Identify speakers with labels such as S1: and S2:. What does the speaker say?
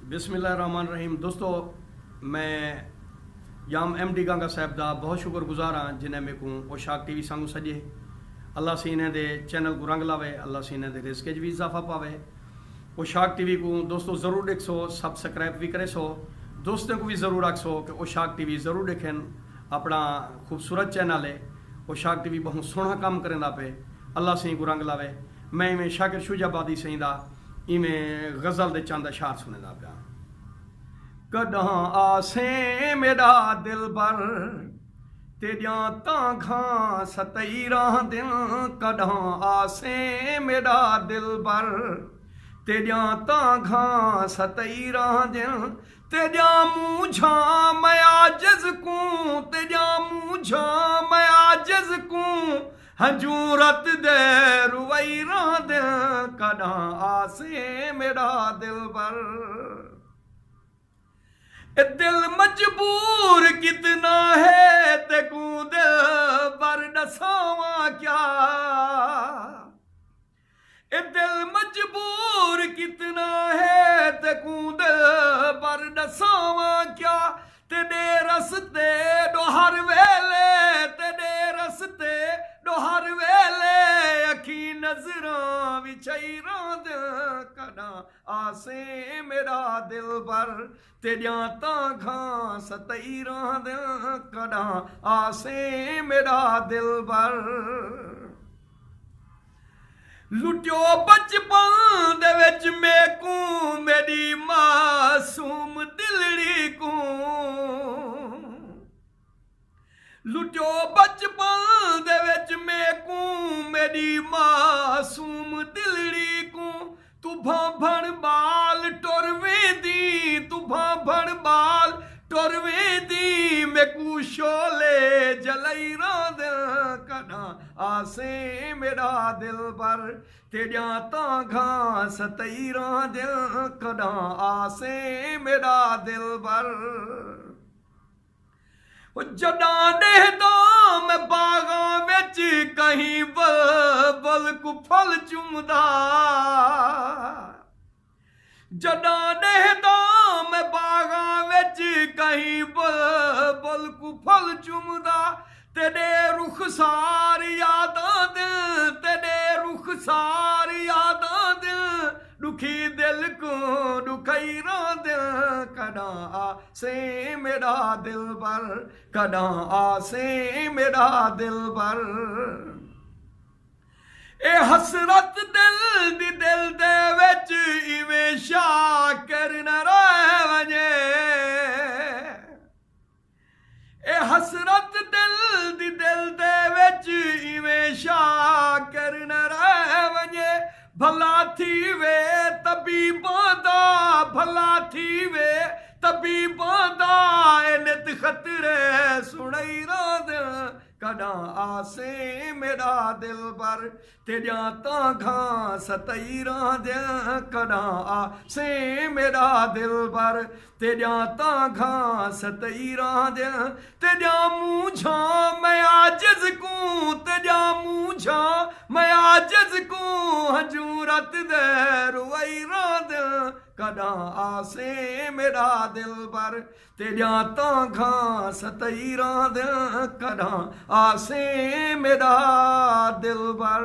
S1: बिस्मिल्लाहिर्रहमानिर्रहीम। दोस्तों, मैं याम एम डी गांगा साहब का बहुत शुक्रगुजार हाँ जिन्हें मेरे को पोशाक टीवी संग सजे। अल्लाह से इन्हें दे चैनल को रंग लावे, अल्लाह से इन्हें दे रिस्क भी इजाफा पावे। पोशाक टीवी को दोस्तों ज़रूर देख सो, सब्सक्राइब भी करे सो, दोस्तों को भी ज़रूर रख सो कि पोशाक टीवी ज़रूर देखें। अपना खूबसूरत चैनल है पोशाक टीवी, बहुत सोहना काम करें पे। अल्लाह से को रंग लावे। मैं इवें शाकिर शुजाबादी सही दा इवें गज़ल दे चंद अशार सुने पिया। कॾां आसे मेरा दिल बर तेरियां तांघां सतईरां दिन। कॾां आसे मेरा दिल बर तेरियां तांघां सतईरां दिन। तेरियां मूंझां मैं आजिज़ कूं, तेरियां मूंझां मैं आजिज़ कूं, हजूरत दे रुवैरां दिन। कॾां आसे मेरा दिल बर दिल मजबूर कितना है तेकू दिल बर दसावा क्या। दिल मजबूर कितना है तेकू दिल बर दसावा क्या। तेरे रस्ते डोहर वेले, तेरे रस्ते डोहर वेले अखी नजरां विछैरां दिल। कॾां आसे मेरा दिल बर तेरियां तांघां सतईरां दिल। कॾां आसे मेरा दिल बर लुटियो बचपन दे विच मेकू मेरी मासूम दिलड़ी को। लुटियो बचपन दे विच मेकू मेरी मासूम दिलड़ी को। तू भाभण बाल टुर वेंदी, तू भाभण बाल टुर वेंदी, मेकू शोले जलईरां दिल। कॾां आसे मेरा दिल बर तेरियां तांघां सतईरां दिल। कॾां आसे मेरा दिल बर जॾां ॾेहदा मैं बागां विच कहीं बल को फल चुमदा। जॾां ॾेहदा मैं बागां विच कहीं बल को फल चुमदा। तेरे रुखसार यादां दिल, तेरे रुखसार यादां दिल, दुखी दिल को दुखैरां दिल। कॾां आसे मेरा दिल बर, कॾां आसे मेरा दिल बर। ए हसरत दिल दी दिल दे विच इवें शाकिर न रह वञे। ए हसरत दिल दी दिल दे विच इवें शाकिर न रह वञे। भला थी वे तबीबां दा, भला थी वे तबीबां दा, नित खतरे सुणईरां दिल। कॾां आसे मेरा दिल बर तेरियां तांघां सतईरां दिल। कॾां आसे मेरा दिल बर तेरियां तांघां सतईरां दिल। तेरियां मूंझां मैं आजिज़ कूं, तेरियां मूंझां मैं आजिज़ कूं, हजूरत दे रुवैरां दिल। कॾां आसे मेरा दिल बर तेरियां तांघां सतईरां दिल। कॾां आसे मेरा दिल बर।